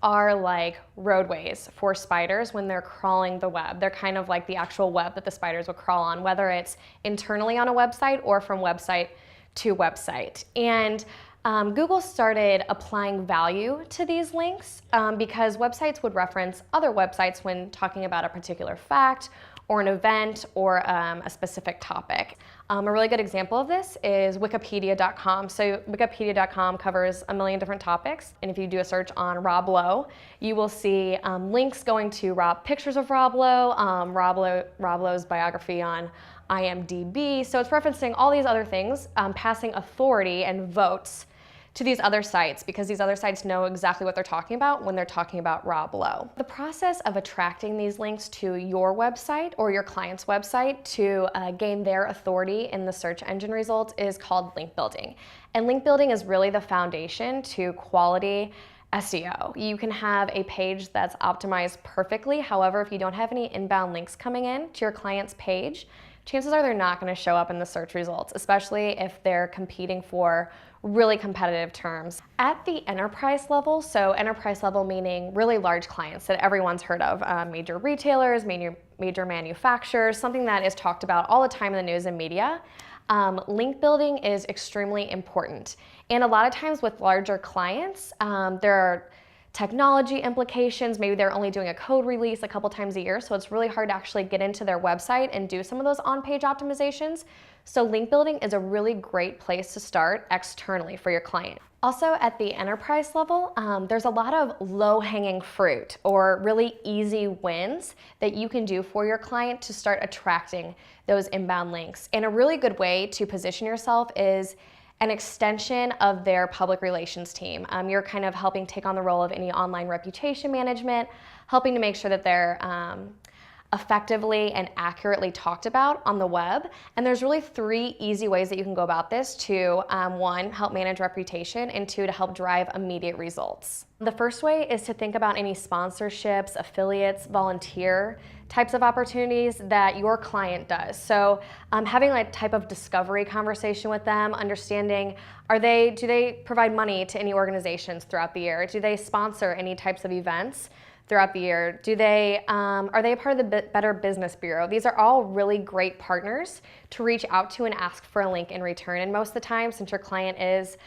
are like roadways for spiders when they're crawling the web. They're kind of like the actual web that the spiders would crawl on, whether it's internally on a website or from website to website. And Google started applying value to these links because websites would reference other websites when talking about a particular fact or an event or a specific topic. A really good example of this is Wikipedia.com. So Wikipedia.com covers a million different topics, and if you do a search on Rob Lowe, you will see links going to pictures of Rob Lowe, Rob Lowe's biography on IMDb. So it's referencing all these other things, passing authority and votes to these other sites because these other sites know exactly what they're talking about when they're talking about Rob Lowe. The process of attracting these links to your website or your client's website to gain their authority in the search engine results is called link building. And link building is really the foundation to quality SEO. You can have a page that's optimized perfectly. However, if you don't have any inbound links coming in to your client's page, chances are they're not going to show up in the search results, especially if they're competing for really competitive terms. At the enterprise level, so enterprise level meaning really large clients that everyone's heard of, major retailers, major manufacturers, something that is talked about all the time in the news and media, link building is extremely important. And a lot of times with larger clients, there are technology implications. Maybe they're only doing a code release a couple times a year, so it's really hard to actually get into their website and do some of those on-page optimizations. So link building is a really great place to start externally for your client. Also at the enterprise level, there's a lot of low-hanging fruit or really easy wins that you can do for your client to start attracting those inbound links. And a really good way to position yourself is an extension of their public relations team. You're kind of helping take on the role of any online reputation management, helping to make sure that they're effectively and accurately talked about on the web. And there's really 3 easy ways that you can go about this to 1, help manage reputation, and 2, to help drive immediate results. The first way is to think about any sponsorships, affiliates, volunteer types of opportunities that your client does. So having a type of discovery conversation with them, understanding do they provide money to any organizations throughout the year? Do they sponsor any types of events throughout the year? Are they a part of the Better Business Bureau? These are all really great partners to reach out to and ask for a link in return. And most of the time, since your client is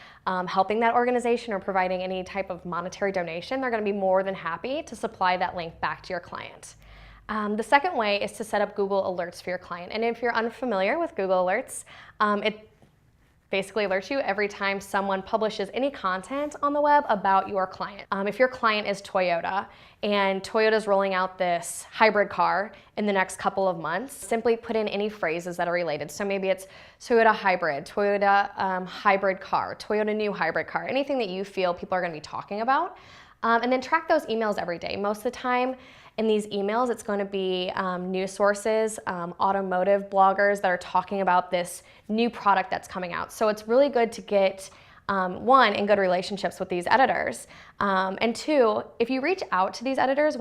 helping that organization or providing any type of monetary donation, they're gonna be more than happy to supply that link back to your client. The second way is to set up Google Alerts for your client. And if you're unfamiliar with Google Alerts, it basically alerts you every time someone publishes any content on the web about your client. If your client is Toyota and Toyota's rolling out this hybrid car in the next couple of months, simply put in any phrases that are related. So maybe it's Toyota hybrid, Toyota hybrid car, Toyota new hybrid car, anything that you feel people are going to be talking about. And then track those emails every day. Most of the time in these emails, it's going to be news sources, automotive bloggers that are talking about this new product that's coming out. So it's really good to get, 1, in good relationships with these editors. And 2, if you reach out to these editors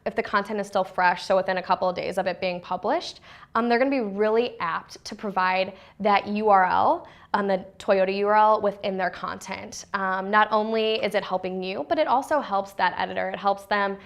if the content is still fresh, so within a couple of days of it being published, they're going to be really apt to provide that URL, the Toyota URL within their content. Not only is it helping you, but it also helps that editor. It helps them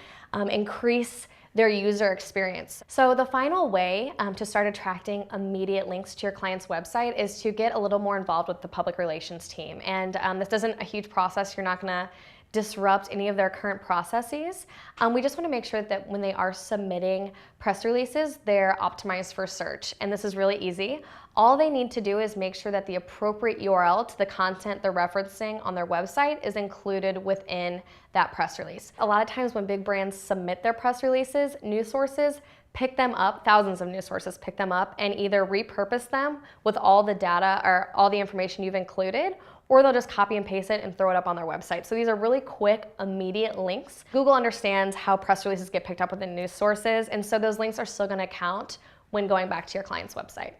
increase their user experience. So the final way to start attracting immediate links to your client's website is to get a little more involved with the public relations team. And this isn't a huge process. You're not gonna disrupt any of their current processes. We just want to make sure that when they are submitting press releases, they're optimized for search. And this is really easy. All they need to do is make sure that the appropriate URL to the content they're referencing on their website is included within that press release. A lot of times when big brands submit their press releases, news sources pick them up, thousands of news sources pick them up and either repurpose them with all the data or all the information you've included, or they'll just copy and paste it and throw it up on their website. So these are really quick, immediate links. Google understands how press releases get picked up within news sources, and so those links are still gonna count when going back to your client's website.